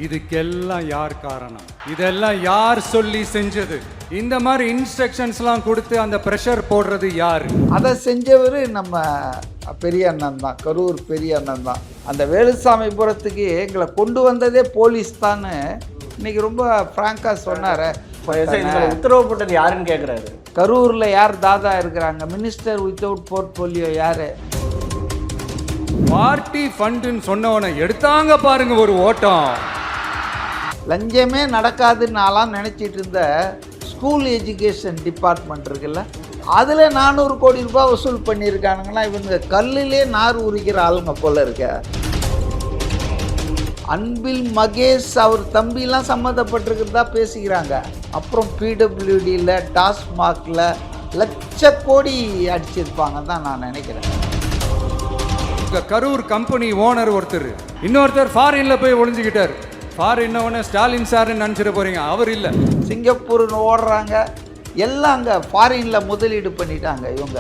இதுக்கெல்லாம் யார் காரணம்? இதெல்லாம் யார் சொல்லி செஞ்சது? இந்த மாதிரி இன்ஸ்ட்ரக்ஷன்ஸ்லாம் கொடுத்து அந்த ப்ரெஷர் போடுறது யார்? அதை செஞ்சவர் நம்ம பெரிய அண்ணன் தான், கரூர் பெரிய அண்ணன் தான். அந்த வேலுசாமிபுரத்துக்கு எங்களை கொண்டு வந்ததே போலீஸ் தான் இன்னைக்கு ரொம்ப ஃப்ராங்காக சொன்னார். உத்தரவு போட்டது யாருன்னு கேட்குறாரு. கரூரில் யார் தாதா இருக்கிறாங்க? மினிஸ்டர் வித்தவுட் போர்ட்ஃபோலியோ யார்? பார்ட்டி ஃபண்டுன்னு சொன்னவனை எடுத்தாங்க பாருங்க ஒரு ஓட்டம். லஞ்சமே நடக்காதுன்னு நான்லாம் நினச்சிட்டு இருந்த ஸ்கூல் எஜுகேஷன் டிபார்ட்மெண்ட் இருக்குல்ல, அதில் 400 கோடி ரூபாய் வசூல் பண்ணியிருக்கானுங்கன்னா இவங்க கல்லிலே நார் உரிக்கிற ஆளுங்க போல இருக்க. அன்பில் மகேஷ் அவர் தம்பிலாம் சம்மந்தப்பட்டிருக்கிறதா பேசிக்கிறாங்க. அப்புறம் பிடபிள்யூடியில் டாஸ்மாகில் லட்ச கோடி அடிச்சிருப்பாங்க தான் நான் நினைக்கிறேன். கரூர் கம்பெனி ஓனர் ஒருத்தர், இன்னொருத்தர் ஃபாரின்ல போய் ஒளிஞ்சுக்கிட்டார். ஃபாரின் ஸ்டாலின் சார்னு நினச்சிட போறீங்க, அவர் இல்லை. சிங்கப்பூர்னு ஓடுறாங்க, எல்லாம் அங்கே ஃபாரினில் முதலீடு பண்ணிட்டாங்க இவங்க.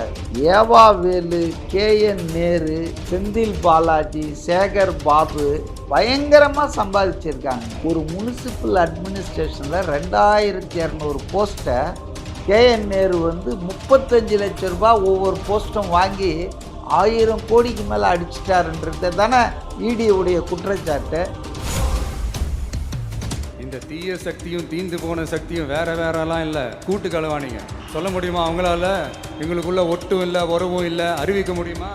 ஏவா வேலு, கேஎன் நேரு, செந்தில் பாலாஜி, சேகர் பாபு பயங்கரமாக சம்பாதிச்சிருக்காங்க. ஒரு முனிசிபல் அட்மினிஸ்ட்ரேஷனில் 2200 போஸ்ட்டை கேஎன் நேரு 35 லட்சம் ரூபாய் ஒவ்வொரு போஸ்ட்டும் வாங்கி 1000 கோடிக்கு மேலே அடிச்சிட்டாருன்றது தானே இடியுடைய குற்றச்சாட்டு. இந்த தீய சக்தியும் தீந்து போன சக்தியும் வேறலாம் இல்லை, கூட்டு கலவானீங்க. சொல்ல முடியுமா அவங்களால? எங்களுக்குள்ள ஒட்டும் இல்லை, உறவும் இல்லை, அறிவிக்க முடியுமா?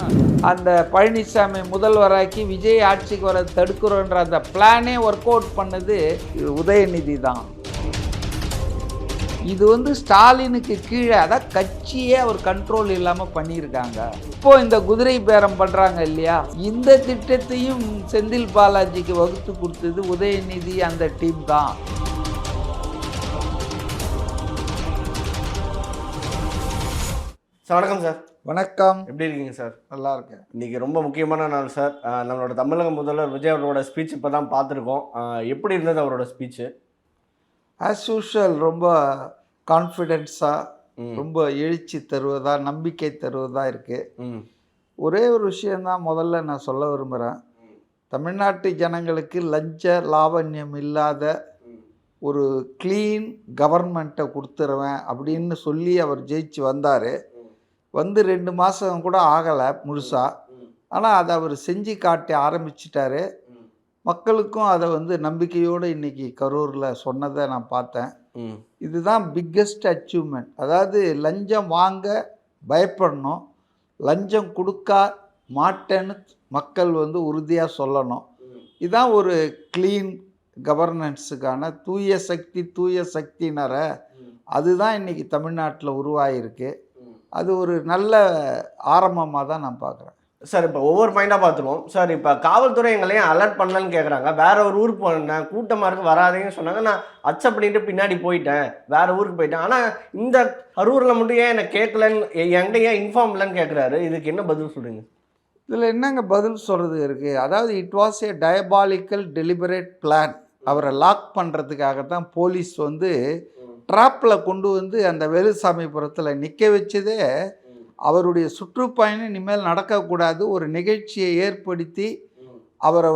அந்த பழனிசாமி முதல்வராக்கி விஜய் ஆட்சிக்கு வர தடுக்கிறோன்ற அந்த பிளானே ஒர்க் அவுட் பண்ணது உதயநிதி தான். இது ஸ்டாலினுக்கு கீழே, அதான் கட்சியே அவர் கண்ட்ரோல் இல்லாமல் பண்ணியிருக்காங்க. இப்போ இந்த குதிரை பேரம் பண்ணுறாங்க இல்லையா, இந்த திட்டத்தையும் செந்தில் பாலாஜிக்கு வகுத்து கொடுத்தது உதயநிதி அந்த டீம் தான். சார் வணக்கம் சார். வணக்கம். எப்படி இருக்கீங்க சார்? நல்லா இருக்கேன். இன்றைக்கி ரொம்ப முக்கியமான நாள் சார். நம்மளோட தமிழக முதல்வர் விஜய் அவரோட ஸ்பீச் இப்போ தான் பார்த்துருக்கோம். எப்படி இருந்தது அவரோட ஸ்பீச்சு? ஆஸ் யூஷுவல் ரொம்ப கான்ஃபிடென்ஸாக, ரொம்ப எழுச்சி தருவதாக, நம்பிக்கை தருவதாக இருக்குது. ஒரே ஒரு விஷயந்தான் முதல்ல நான் சொல்ல விரும்புகிறேன். தமிழ்நாட்டு ஜனங்களுக்கு லஞ்ச லாவண்யம் இல்லாத ஒரு க்ளீன் கவர்மெண்ட்டை கொடுத்துருவேன் அப்படின்னு சொல்லி அவர் ஜெயிச்சு வந்தார். 2 மாதம் கூட ஆகலை முழுசாக. ஆனால் அதை அவர் செஞ்சு காட்டி ஆரம்பிச்சிட்டாரு. மக்களுக்கும் அதை நம்பிக்கையோடு இன்றைக்கி கரூரில் சொன்னதை நான் பார்த்தேன். இதுதான் பிக்கெஸ்ட் அச்சீவ்மெண்ட். அதாவது லஞ்சம் வாங்க பயப்படணும், லஞ்சம் கொடுக்க மாட்டேன்னு மக்கள் உறுதியாக சொல்லணும். இதுதான் ஒரு க்ளீன் கவர்னன்ஸுக்கான தூய சக்தினர அதுதான் இன்றைக்கி தமிழ்நாட்டில் உருவாகிருக்கு. அது ஒரு நல்ல ஆரம்பமாக தான் நான் பார்க்குறேன். சார் இப்போ ஒவ்வொரு பாயிண்டாக பார்த்துருவோம் சார். இப்போ காவல்துறை எங்களையும் அலர்ட் பண்ணலன்னு கேட்குறாங்க. வேறு ஒரு ஊருக்கு போனேன், கூட்டமாக இருக்கு வராதேன்னு சொன்னாங்க. நான் அச்சப் பண்ணிட்டு பின்னாடி போயிட்டேன், வேறு ஊருக்கு போயிட்டேன். ஆனால் இந்த கரூரில் மட்டும் ஏன் என்னை கேட்கலன்னு, என்கிட்ட ஏன் இன்ஃபார்ம் இல்லைன்னு கேட்குறாரு. இதுக்கு என்ன பதில் சொல்கிறீங்க? இதில் என்னங்க பதில் சொல்கிறது இருக்குது? அதாவது it was a diabolical deliberate plan. அவரை லாக் பண்ணுறதுக்காகத்தான் போலீஸ் ட்ராப்பில் கொண்டு அந்த வேலுசாமிபுரத்தில் நிற்க வச்சதே அவருடைய சுற்றுப்பயணம் இனிமேல் நடக்கக்கூடாது, ஒரு நிகழ்ச்சியை ஏற்படுத்தி அவரை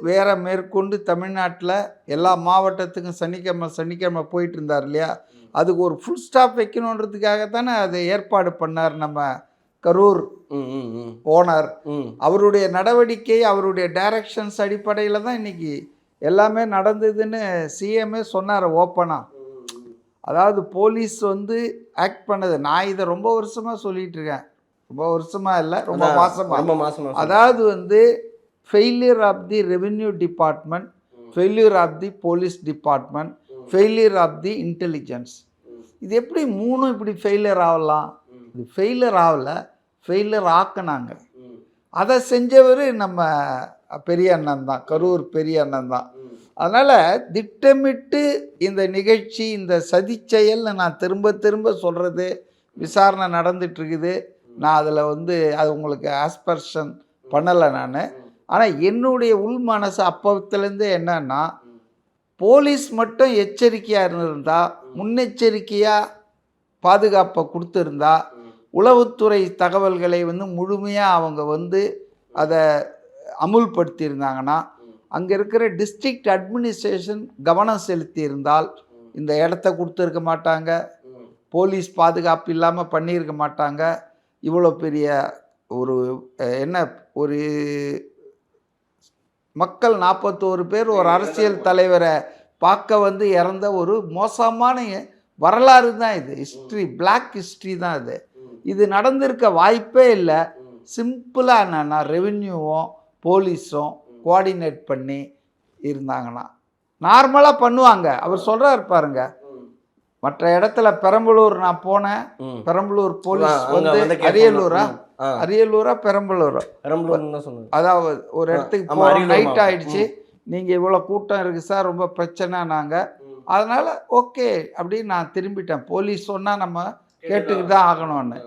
வேற மேற்கொண்டு தமிழ்நாட்டில் எல்லா மாவட்டத்துக்கும் சனிக்கிழமை போயிட்டு இருந்தார் இல்லையா, அதுக்கு ஒரு ஃபுல் ஸ்டாப் வைக்கணுன்றதுக்காகத்தானே அதை ஏற்பாடு பண்ணார் நம்ம கரூர் ஓனர். அவருடைய நடவடிக்கை, அவருடைய டைரக்ஷன்ஸ் அடிப்படையில் தான் இன்றைக்கி எல்லாமே நடந்ததுன்னு சிஎம்ஏ சொன்னார் ஓப்பனாக. அதாவது போலீஸ் ஆக்ட் பண்ணது, நான் இதை ரொம்ப வருஷமாக சொல்லிகிட்டு இருக்கேன். ரொம்ப வருஷமாக இல்லை, ரொம்ப மாதமாக. அதாவது failure of the revenue department, failure of the police department, failure of the intelligence. இது எப்படி மூணும் இப்படி ஃபெயிலியர் ஆகலாம்? இது ஃபெயிலியர் ஆகலை, ஃபெயிலியர் ஆக்கினாங்க. அதை செஞ்சவர் நம்ம பெரிய அண்ணன் தான், கரூர் பெரிய அண்ணன் தான். அதனால் திட்டமிட்டு இந்த நிகழ்ச்சி, இந்த சதிச்செயல்னு நான் திரும்ப சொல்கிறது, விசாரணை நடந்துகிட்ருக்குது. நான் அதில் அது உங்களுக்கு ஆஸ்பர்ஷன் பண்ணலை நான். ஆனால் என்னுடைய உள் மனசு அப்போத்துலேருந்தே என்னன்னா, போலீஸ் மட்டும் எச்சரிக்கையாக இருந்திருந்தா, முன்னெச்சரிக்கையாக பாதுகாப்பை கொடுத்துருந்தா, உளவுத்துறை தகவல்களை முழுமையாக அவங்க அதை அமுல்படுத்தியிருந்தாங்கன்னா அங்கே இருக்கிற டிஸ்ட்ரிக்ட் அட்மினிஸ்ட்ரேஷன் கவனம் செலுத்தியிருந்தால் இந்த இடத்த கொடுத்துருக்க மாட்டாங்க, போலீஸ் பாதுகாப்பு இல்லாமல் பண்ணியிருக்க மாட்டாங்க. இவ்வளோ பெரிய ஒரு ஒரு மக்கள் 41 பேர் ஒரு அரசியல் தலைவரை பார்க்க இறந்த ஒரு மோசமான வரலாறு தான் இது. ஹிஸ்ட்ரி, பிளாக் ஹிஸ்ட்ரி தான் இது. இது நடந்திருக்க வாய்ப்பே இல்லை. சிம்பிளாக என்னென்னா ரெவென்யூவும் போலீஸும் கோஆர்டினேட் பண்ணி இருந்தாங்கன்னா நார்மலாக பண்ணுவாங்க. அவர் சொல்கிறார் பாருங்க, மற்ற இடத்துல பெரம்பலூர் நான் போனேன், பெரம்பலூர் போலீஸ் அரியலூரா பெரம்பலூரா, அதாவது ஒரு இடத்துக்கு நைட் ஆயிடுச்சு, நீங்கள் இவ்வளோ கூட்டம் இருக்குது சார், ரொம்ப பிரச்சனை நாங்கள், அதனால் ஓகே அப்படின்னு நான் திரும்பிட்டேன். போலீஸ் சொன்னால் நம்ம கேட்டுக்கிட்டு தான் ஆகணும்னு.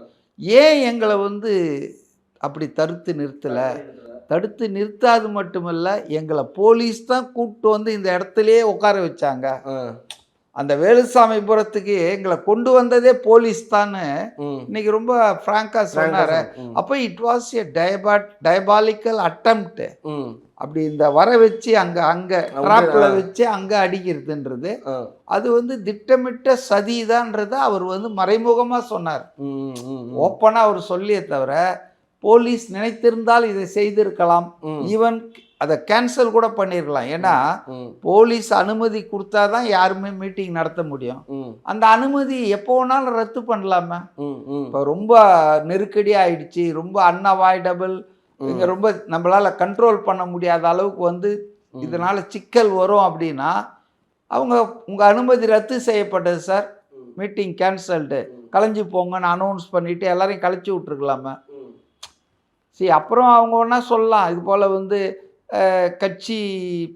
ஏன் எங்களை அப்படி தடுத்து நிறுத்தலை? தடுத்து நிறுத்தாது மட்டுமல்ல, எங்களை போலீஸ் தான் கூப்பிட்டு இந்த இடத்துலையே உட்கார வச்சாங்க. அந்த வேலுசாமிபுரத்துக்கு எங்களை கொண்டு வந்ததே போலீஸ் தான்னு இன்னைக்கு ரொம்ப ஃப்ராங்கா சொன்னாரு. அப்போ it was a diabolical attempt. அப்படி இந்த வர வச்சு அங்க டிராப்ல வச்சு அங்க அடிக்கிறதுன்றது அது திட்டமிட்ட சதிதான்றத அவர் மறைமுகமா சொன்னார். ஓப்பனா அவர் சொல்லியே தவிர போலீஸ் நினைத்திருந்தால் இதை செய்திருக்கலாம், ஈவன் அதை கேன்சல் கூட பண்ணிருக்கலாம். ஏன்னா போலீஸ் அனுமதி கொடுத்தாதான் யாருமே மீட்டிங் நடத்த முடியும். அந்த அனுமதி எப்போ வேணாலும் ரத்து பண்ணலாமா? இப்போ ரொம்ப நெருக்கடி ஆயிடுச்சு, ரொம்ப அன்அவாய்டபிள், இங்கே ரொம்ப நம்மளால கண்ட்ரோல் பண்ண முடியாத அளவுக்கு இதனால சிக்கல் வரும் அப்படின்னா உங்கள் அனுமதி ரத்து செய்யப்பட்டது சார், மீட்டிங் கேன்சல்டு, கலைஞ்சு போங்கன்னு அனௌன்ஸ் பண்ணிட்டு எல்லாரையும் கலைச்சி விட்டுருக்கலாமா? சரி, அப்புறம் அவங்க ஒன்றா சொல்லலாம் இது போல் கட்சி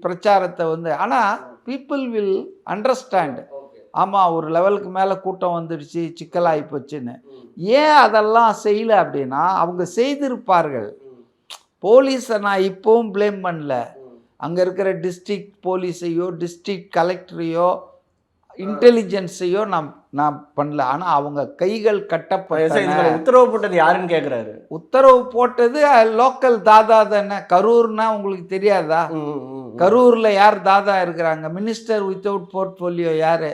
பிரச்சாரத்தை ஆனால் பீப்புள் வில் அண்டர்ஸ்டாண்ட். ஆமாம், ஒரு லெவலுக்கு மேலே கூட்டம் வந்துடுச்சு, சிக்கலாகி போச்சுன்னு. ஏன் அதெல்லாம் செய்யலை அப்படின்னா அவங்க செய்திருப்பார்கள். போலீஸை நான் இப்போவும் ப்ளேம் பண்ணல. அங்கே இருக்கிற டிஸ்ட்ரிக்ட் போலீஸையோ டிஸ்ட்ரிக்ட் கலெக்டரையோ இன்டெலிஜென்ஸையோ நான் பண்ணல. ஆனால் அவங்க கைகள் கட்டப்பட்ட. உத்தரவு போட்டது யாருன்னு கேட்குறாரு. உத்தரவு போட்டது லோக்கல் தாதா தானே. கரூர்னா உங்களுக்கு தெரியாதா? கரூரில் யார் தாதா இருக்கிறாங்க? மினிஸ்டர் வித்தவுட் போர்ட்ஃபோலியோ யாரு?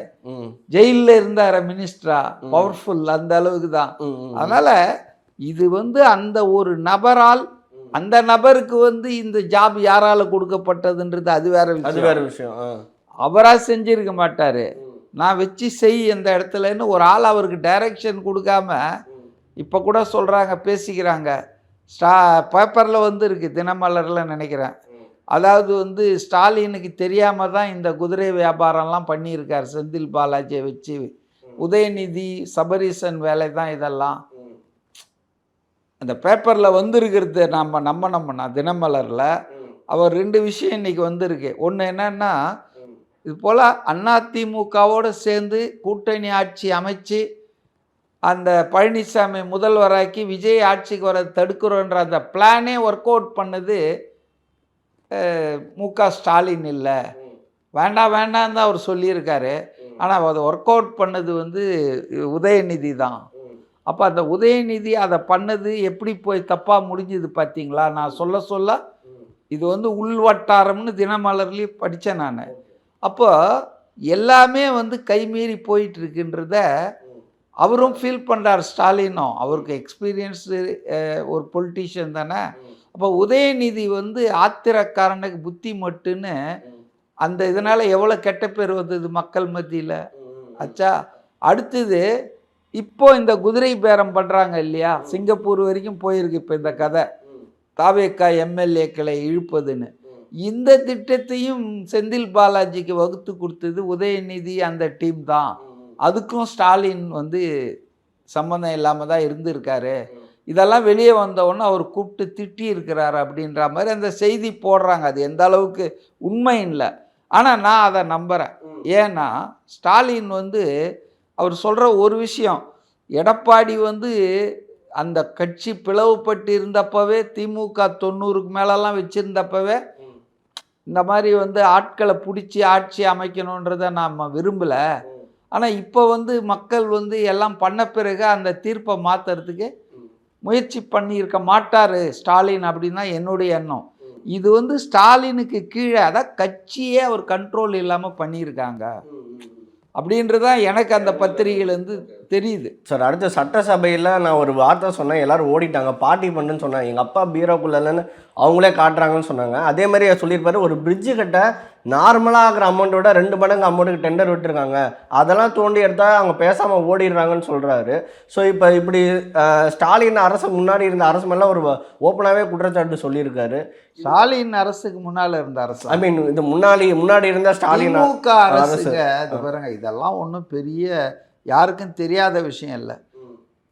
ஜெயிலில் இருந்தார மினிஸ்டரா? பவர்ஃபுல் அந்த அளவுக்கு தான். அதனால இது அந்த ஒரு நபரால், அந்த நபருக்கு இந்த ஜாப் யாரால கொடுக்கப்பட்டதுன்றது அது வேற விஷயம். அவரா செஞ்சிருக்க மாட்டாரு. நான் வச்சு செய் அந்த இடத்துலன்னு ஒரு ஆள் அவருக்கு டைரக்ஷன் கொடுக்காம, இப்போ கூட சொல்கிறாங்க, பேசிக்கிறாங்க, பேப்பரில் இருக்கு, தினமலரில் நினைக்கிறேன். அதாவது ஸ்டாலினுக்கு தெரியாமல் தான் இந்த குதிரை வியாபாரம்லாம் பண்ணியிருக்கார் செந்தில் பாலாஜியை வச்சு. உதயநிதி சபரீசன் வேலை தான் இதெல்லாம். அந்த பேப்பரில் இருக்கிறது நம்ம தினமலரில் அவர் 2 விஷயம் இன்றைக்கி வந்திருக்கு. ஒன்று என்னன்னா, இது போல் அதிமுகவோடு சேர்ந்து கூட்டணி ஆட்சி அமைச்சு அந்த பழனிசாமி முதல்வராக்கி விஜய் ஆட்சிக்கு வர தடுக்கிறோன்ற அந்த பிளானே ஒர்க் அவுட் பண்ணது மு.க. ஸ்டாலின் இல்லை. வேண்டாம் வேண்டாம் தான் அவர் சொல்லியிருக்காரு. ஆனால் அதை ஒர்க் அவுட் பண்ணது உதயநிதி தான். அப்போ அந்த உதயநிதி அதை பண்ணது எப்படி போய் தப்பாக முடிஞ்சுது பார்த்தீங்களா? நான் சொல்ல இது உள்வட்டாரம்னு தினமலர்லேயும் படித்தேன் நான். அப்போ எல்லாமே கைமீறி போயிட்டுருக்குன்றத அவரும் ஃபீல் பண்ணுறார், ஸ்டாலினும். அவருக்கு எக்ஸ்பீரியன்ஸு ஒரு பொலிட்டீஷியன் தானே. அப்போ உதயநிதி ஆத்திரக்காரனுக்கு புத்தி மட்டுன்னு அந்த இதனால் எவ்வளோ கெட்ட பேர் வந்தது மக்கள் மத்தியில் ஆச்சா. அடுத்தது இப்போ இந்த குதிரை பேரம் பண்ணுறாங்க இல்லையா, சிங்கப்பூர் வரைக்கும் போயிருக்கு இப்போ இந்த கதை, தாவேக்கா எம்எல்ஏக்களை இழுப்பதுன்னு. இந்த திட்டத்தையும் செந்தில் பாலாஜிக்கு வகுத்து கொடுத்தது உதயநிதி அந்த டீம் தான். அதுக்கும் ஸ்டாலின் சம்மந்தம் இல்லாமல் தான் இருந்திருக்காரு. இதெல்லாம் வெளியே வந்தவொன்னே அவர் கூப்பிட்டு திட்டி இருக்கிறாரு அப்படின்ற மாதிரி அந்த செய்தி போடுறாங்க. அது எந்த அளவுக்கு உண்மை இல்லை, ஆனால் நான் அதை நம்புகிறேன். ஏன்னா ஸ்டாலின் அவர் சொல்கிற ஒரு விஷயம், எடப்பாடி அந்த கட்சி பிளவுபட்டு இருந்தப்பவே, திமுக 90க்கு மேலெல்லாம் வச்சுருந்தப்பவே இந்த மாதிரி ஆட்களை பிடிச்சி ஆட்சி அமைக்கணுன்றதை நாம் விரும்பலை. ஆனால் இப்போ மக்கள் எல்லாம் பண்ண பிறகு அந்த தீர்ப்பை மாற்றுறதுக்கு முயற்சி பண்ணியிருக்க மாட்டார் ஸ்டாலின் அப்படின்னு தான் என்னுடைய எண்ணம். இது வந்து ஸ்டாலினுக்கு கீழே அதான் கட்சியே அவர் கண்ட்ரோல் இல்லாமல் பண்ணியிருக்காங்க அப்படின்றதான் எனக்கு அந்த பத்திரிகையிலேருந்து தெரியுது. சார் அடுத்த சட்டசபையில் நான் ஒரு வார்த்தை சொன்னேன், எல்லாரும் ஓடிட்டாங்க. பார்ட்டி பண்ணுன்னு சொன்னேன், எங்கள் அப்பா பீரோக்குள்ளன்னு அவங்களே காட்டுறாங்கன்னு சொன்னாங்க. அதே மாதிரி சொல்லியிருப்பாரு, ஒரு பிரிட்ஜு கட்ட நார்மலாக ஆகிற அமௌண்ட்டோட 2 மடங்கு அமௌண்ட்டுக்கு டெண்டர் விட்டுருக்காங்க, அதெல்லாம் தோண்டி எடுத்தால் அவங்க பேசாமல் ஓடிடுறாங்கன்னு சொல்கிறாரு. ஸோ இப்போ இப்படி ஸ்டாலின் அரசு முன்னாடி இருந்த அரசு மேலாம் ஒரு ஓப்பனாகவே குற்றச்சாட்டு சொல்லியிருக்காரு. ஸ்டாலின் அரசுக்கு முன்னால் இருந்த அரசு, ஐ மீன் இது முன்னாடி இருந்த ஸ்டாலின் அரசுங்க. அது பாருங்க, இதெல்லாம் ஒன்றும் பெரிய யாருக்கும் தெரியாத விஷயம் இல்லை.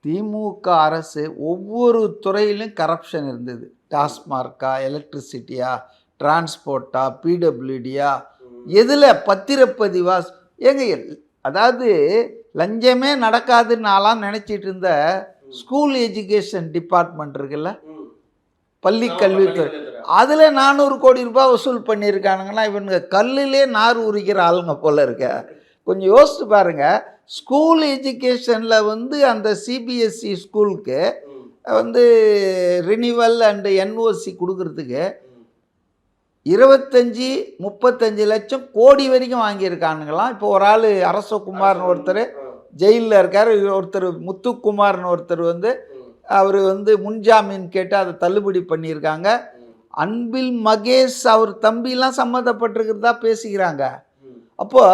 திமுக அரசு ஒவ்வொரு துறையிலும் கரப்ஷன் இருந்தது. டாஸ்மார்க்கா, எலக்ட்ரிசிட்டியா, டிரான்ஸ்போர்ட்டா, பிடபிள்யூடியா, எதில் பத்திரப்பதிவா, ஏங்க அதாவது லஞ்சமே நடக்காதுன்னு நான்லாம் நினச்சிட்டு இருந்த ஸ்கூல் எஜுகேஷன் டிபார்ட்மெண்ட் இருக்குல்ல, பள்ளி கல்வித்துறை, அதில் 400 கோடி ரூபாய் வசூல் பண்ணியிருக்கானுங்கன்னா இவனுங்க கல்லிலே நார் உரிக்கிற ஆளுங்க போல இருக்க. கொஞ்சம் யோசிச்சு பாருங்க. ஸ்கூல் எஜுகேஷனில் வந்து அந்த சிபிஎஸ்சி ஸ்கூலுக்கு வந்து ரினிவல் அண்டு என்ஓசி கொடுக்கறதுக்கு 25-35 லட்சம் கோடி வரைக்கும் வாங்கியிருக்கானுங்களாம். இப்போ ஒரு ஆள் அரசகுமார்னு ஒருத்தர் ஜெயிலில் இருக்கார், ஒருத்தர் முத்துக்குமார்னு ஒருத்தர் வந்து அவர் வந்து முன்ஜாமீன் கேட்டு அதை தள்ளுபடி பண்ணியிருக்காங்க. அன்பில் மகேஷ் அவர் தம்பிலாம் சம்மந்தப்பட்டிருக்கிறதா பேசிக்கிறாங்க. அப்போ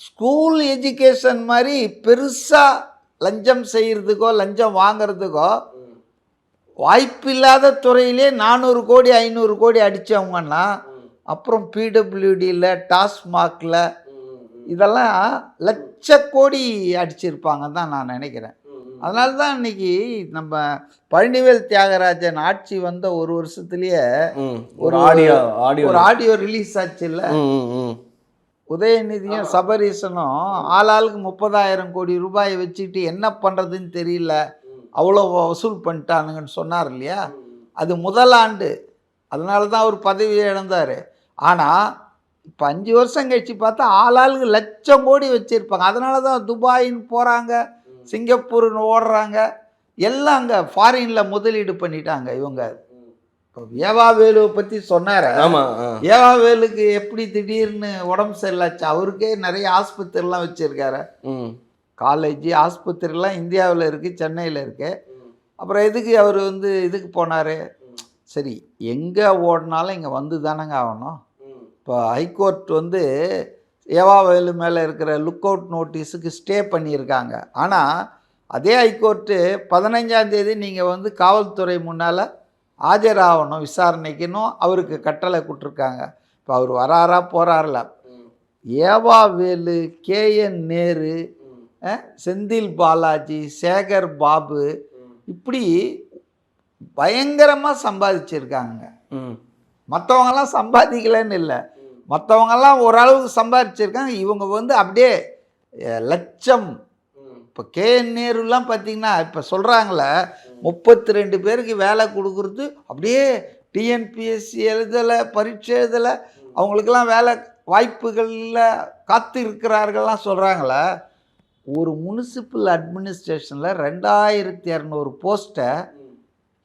ஸ்கூல் எஜுகேஷன் மாதிரி பெருசாக லஞ்சம் செய்கிறதுக்கோ லஞ்சம் வாங்கிறதுக்கோ வாய்ப்பில்லாத துறையிலே 400 கோடி 500 கோடி அடித்தவங்கன்னா அப்புறம் பிடபிள்யூடியில், டாஸ்மாகில் இதெல்லாம் லட்ச கோடி அடிச்சிருப்பாங்க தான் நான் நினைக்கிறேன். அதனால தான் இன்னைக்கு நம்ம பழனிவேல் தியாகராஜன் ஆட்சி வந்த ஒரு வருஷத்துலேயே ஒரு ஆடியோ ரிலீஸ் ஆச்சு இல்லை. உதயநிதியும் சபரீசனும் ஆளாளுக்கு 30,000 கோடி ரூபாயை வச்சுக்கிட்டு என்ன பண்ணுறதுன்னு தெரியல, அவ்வளோ வசூல் பண்ணிட்டானுங்கன்னு சொன்னார் இல்லையா. அது முதலாண்டு, அதனால தான் அவர் பதவியை இழந்தார். ஆனால் இப்போ 5 வருஷம் கழிச்சு பார்த்தா ஆளாளுக்கு லட்சம் கோடி வச்சுருப்பாங்க. அதனால தான் துபாயின்னு போகிறாங்க, சிங்கப்பூர்னு ஓடுறாங்க, எல்லாம் அங்கே ஃபாரினில் முதலீடு பண்ணிட்டாங்க இவங்க. இப்போ ஏவாவேலுவை பற்றி சொன்னார். ஏவாவேலுக்கு எப்படி திடீர்னு உடம்பு சரியில்லாச்சு, அவருக்கே நிறைய ஆஸ்பத்திரிலாம் வச்சுருக்காரு. காலேஜ் ஆஸ்பத்திரிலாம் இந்தியாவில் இருக்குது, சென்னையில் இருக்குது. அப்புறம் எதுக்கு அவர் வந்து இதுக்கு போனார்? சரி, எங்கே ஓடினாலும் இங்கே வந்து தானங்க ஆகணும். இப்போ ஹைகோர்ட் வந்து ஏவாவேலு மேலே இருக்கிற லுக் அவுட் நோட்டீஸுக்கு ஸ்டே பண்ணியிருக்காங்க. ஆனால் அதே ஹைகோர்ட்டு 15ஆம் தேதி நீங்கள் வந்து காவல்துறை முன்னால் ஆஜராகணும் விசாரணைக்குன்னும் அவருக்கு கட்டளை கொடுத்துருக்காங்க. இப்போ அவர் வராரா போகிறாரில்ல. ஏவாவேலு, கேஎன் நேரு, செந்தில் பாலாஜி, சேகர் பாபு இப்படி பயங்கரமாக சம்பாதிச்சிருக்காங்க. மற்றவங்கெல்லாம் சம்பாதிக்கலன்னு இல்லை, மற்றவங்கெல்லாம் ஓரளவுக்கு சம்பாதிச்சிருக்காங்க. இவங்க வந்து அப்படியே லட்சம். இப்போ கேஎன் நேருலாம் பார்த்திங்கன்னா இப்போ சொல்கிறாங்களே 32 பேருக்கு வேலை கொடுக்குறது, அப்படியே டிஎன்பிஎஸ்சி எழுதலை, பரீட்சை எழுதலை, அவங்களுக்கெல்லாம் வேலை வாய்ப்புகளில் காத்து இருக்கிறார்கள்லாம் சொல்கிறாங்களே. ஒரு முனிசிபல் அட்மினிஸ்ட்ரேஷனில் 2200 போஸ்ட்டை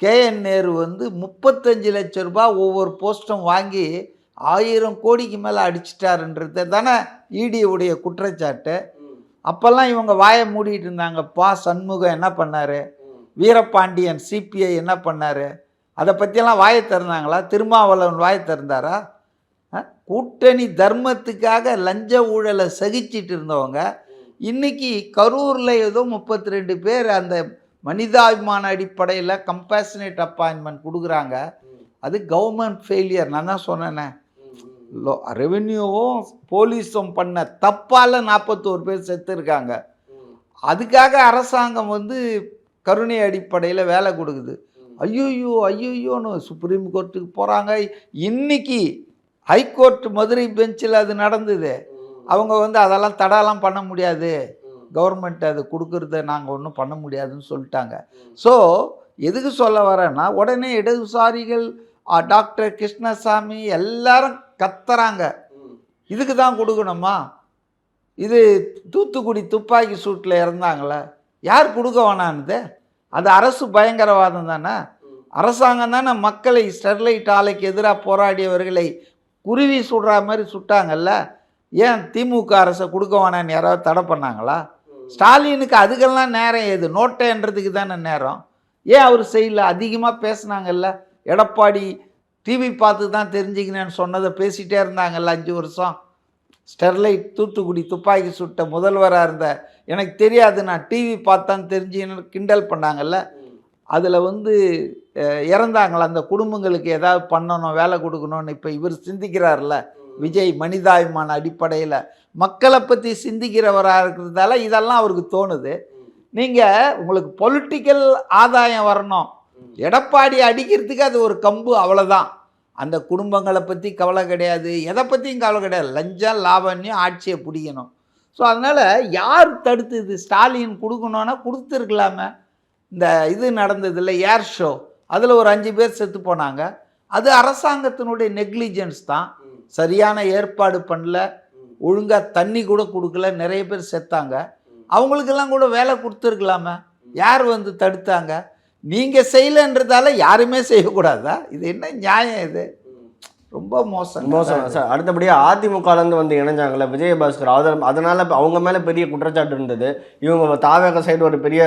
கேஎன் நேரு வந்து 35 லட்சம் ரூபாய் ஒவ்வொரு போஸ்ட்டும் வாங்கி 1000 கோடிக்கு மேலே அடிச்சிட்டாருன்றது தானே இடியுடைய குற்றச்சாட்டு. அப்போல்லாம் இவங்க வாயை மூடிட்டு இருந்தாங்க. சண்முகம் என்ன பண்ணார், வீரபாண்டியன் சிபிஐ என்ன பண்ணார், அதை பற்றியெல்லாம் வாயை திறந்தாங்களா? திருமாவளவன் வாயை திறந்தாரா? கூட்டணி தர்மத்துக்காக லஞ்ச ஊழலை சகிச்சிட்டு இருந்தவங்க இன்றைக்கி கரூரில் ஏதோ 32 பேர் அந்த மனிதாபிமான அடிப்படையில் கம்பேஷனேட் அப்பாயின்மெண்ட் கொடுக்குறாங்க. அது கவர்மெண்ட் ஃபெயிலியர். நான் தான் சொன்னேனே, ரெவென்யூவும் போலீஸும் பண்ண தப்பால் 41 பேர் செத்துருக்காங்க. அதுக்காக அரசாங்கம் வந்து கருணை அடிப்படையில் வேலை கொடுக்குது. ஐயோன்னு சுப்ரீம் கோர்ட்டுக்கு போகிறாங்க. இன்னைக்கு ஹைகோர்ட் மதுரை பெஞ்சில் அது நடந்தது. அவங்க வந்து அதெல்லாம் தடையெல்லாம் பண்ண முடியாது, கவர்மெண்ட் அது கொடுக்குறத நாங்கள் ஒன்றும் பண்ண முடியாதுன்னு சொல்லிட்டாங்க. ஸோ எதுக்கு சொல்ல வரேன்னா, உடனே இடதுசாரிகள் டாக்டர் கிருஷ்ணசாமி எல்லாரும் கத்துறாங்க, இதுக்கு தான் கொடுக்கணுமா? இது தூத்துக்குடி துப்பாக்கி சூட்டில் இறந்தாங்களே, யார் கொடுக்க வேணான்னுது? அது அரசு பயங்கரவாதம் தானே. அரசாங்கம் தானே மக்களை ஸ்டெர்லைட் ஆலைக்கு எதிராக போராடியவர்களை குருவி சுடுற மாதிரி சுட்டாங்கல்ல. ஏன் திமுக அரசை கொடுக்க வேணான்னு யாராவது தடை பண்ணாங்களா? ஸ்டாலினுக்கு அதுக்கெல்லாம் நேரம் ஏது? நோட்டைன்றதுக்கு தானே நேரம். ஏன் அவர் செய்யல? அதிகமாக பேசுனாங்கல்ல. எடப்பாடி டிவி பார்த்து தான் தெரிஞ்சுக்கினேன்னு சொன்னதை பேசிகிட்டே இருந்தாங்கல்ல 5 வருஷம். ஸ்டெர்லைட் தூத்துக்குடி துப்பாக்கி சுட்ட முதல்வராக இருந்த எனக்கு தெரியாது, நான் டிவி பார்த்தான் தெரிஞ்சுன்னு கிண்டல் பண்ணாங்கல்ல. அதில் வந்து இறந்தாங்களா அந்த குடும்பங்களுக்கு ஏதாவது பண்ணணும், வேலை கொடுக்கணும்னு இப்போ இவர் சிந்திக்கிறார்ல. விஜய் மனிதாபிமான அடிப்படையில் மக்களை பற்றி சிந்திக்கிறவராக இருக்கிறதால இதெல்லாம் அவருக்கு தோணுது. நீங்கள் உங்களுக்கு பொலிட்டிக்கல் ஆதாயம் வரணும், எடப்பாடி அடிக்கிறதுக்கு அது ஒரு கம்பு, அவ்வளோதான். அந்த குடும்பங்களை பற்றி கவலை கிடையாது, எதை பற்றியும் கவலை கிடையாது. லஞ்சம் லாவண்யம் ஆட்சியை பிடிக்கணும். ஸோ அதனால் யார் தடுத்து இது? ஸ்டாலின் கொடுக்கணுன்னா கொடுத்துருக்கலாமே. இந்த இது நடந்தது இல்லை, ஏர் ஷோ, அதில் ஒரு 5 பேர் செத்து போனாங்க. அது அரசாங்கத்தினுடைய நெக்லிஜென்ஸ் தான். சரியான ஏற்பாடு பண்ணல, ஒழுங்காக தண்ணி கூட கொடுக்கல, நிறைய பேர் செத்தாங்க. அவங்களுக்கெல்லாம் கூட வேலை கொடுத்துருக்கலாமே. யார் வந்து தடுத்தாங்க? நீங்கள் செய்யலைன்றதால யாருமே செய்யக்கூடாதா? இது என்ன நியாயம்? இது ரொம்ப மோசம் சார். அடுத்தபடியாக அதிமுகலேருந்து வந்து இணைஞ்சாங்களே விஜயபாஸ்கர், அதனால் அவங்க மேலே பெரிய குற்றச்சாட்டு இருந்தது. இவங்க தாவேக சைடு ஒரு பெரிய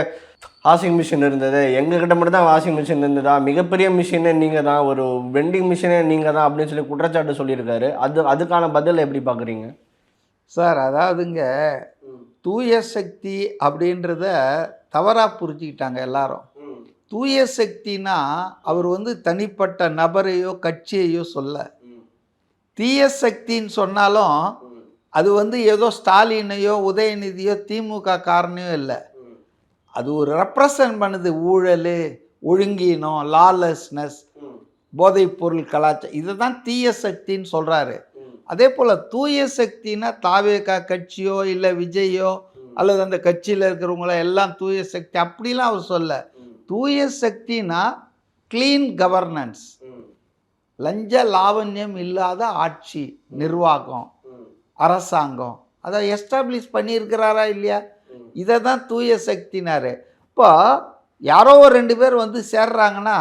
வாஷிங் மிஷின் இருந்தது, எங்ககிட்ட மட்டும் தான் வாஷிங் மிஷின் இருந்ததா, மிகப்பெரிய மிஷினே நீங்கள் தான், ஒரு வெண்டிங் மிஷினே நீங்கள் தான் அப்படின்னு சொல்லி குற்றச்சாட்டு சொல்லியிருக்காரு. அதுக்கான பதில் எப்படி பார்க்குறீங்க சார்? அதாவதுங்க, தூய சக்தி அப்படின்றத தவறாக புரிஞ்சுக்கிட்டாங்க எல்லாரும். தூய சக்தினா அவர் வந்து தனிப்பட்ட நபரையோ கட்சியையோ சொல்ல. தீய சக்தின்னு சொன்னாலும் அது வந்து ஏதோ ஸ்டாலினையோ உதயநிதியோ திமுக காரணையோ இல்லை. அது ஒரு ரெப்ரசன்ட் பண்ணுது ஊழல், ஒழுங்கீனம், லாலெஸ்னஸ், போதைப்பொருள் கலாச்சாரம், இதை தான் தீய சக்தின்னு சொல்கிறாரு. அதே போல் தூய சக்தினா தாவேகா கட்சியோ இல்லை விஜயோ அல்லது அந்த கட்சியில் இருக்கிறவங்கள எல்லாம் தூய சக்தி அப்படிலாம் அவர் சொல்ல. தூய சக்தினா க்ளீன் கவர்னன்ஸ், லஞ்ச லாவண்யம் இல்லாத ஆட்சி, நிர்வாகம், அரசாங்கம், அதை எஸ்டாப்ளிஷ் பண்ணியிருக்கிறாரா இல்லையா? இதை தான் தூய சக்தினாரு. இப்போ யாரோ ஒரு 2 பேர் வந்து சேர்றாங்கன்னா,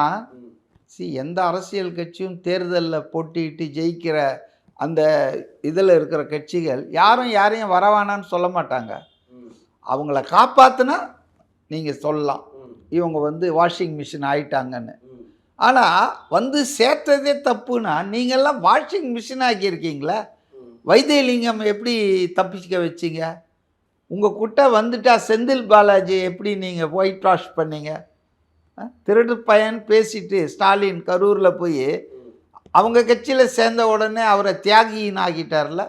எந்த அரசியல் கட்சியும் தேர்தலில் போட்டிட்டு ஜெயிக்கிற அந்த இதில் இருக்கிற கட்சிகள் யாரும் யாரையும் வரவானான்னு சொல்ல மாட்டாங்க. அவங்கள காப்பாற்றினா நீங்கள் சொல்லலாம் இவங்க வந்து வாஷிங் மிஷின் ஆயிட்டாங்கன்னு. ஆனால் வந்து சேர்த்ததே தப்புனா நீங்கள்லாம் வாஷிங் மிஷின் ஆக்கியிருக்கீங்களா? வைத்தியலிங்கம் எப்படி தப்பிச்சுக்க வச்சிங்க? உங்கள் கிட்ட வந்துட்டா செந்தில் பாலாஜி எப்படி நீங்கள் ஒயிட் வாஷ் பண்ணீங்க? திருட்டு பையன் பேசிட்டு ஸ்டாலின் கரூரில் போய் அவங்க கட்சியில் சேர்ந்த உடனே அவரை தியாகின்னு ஆக்கிட்டார்ல.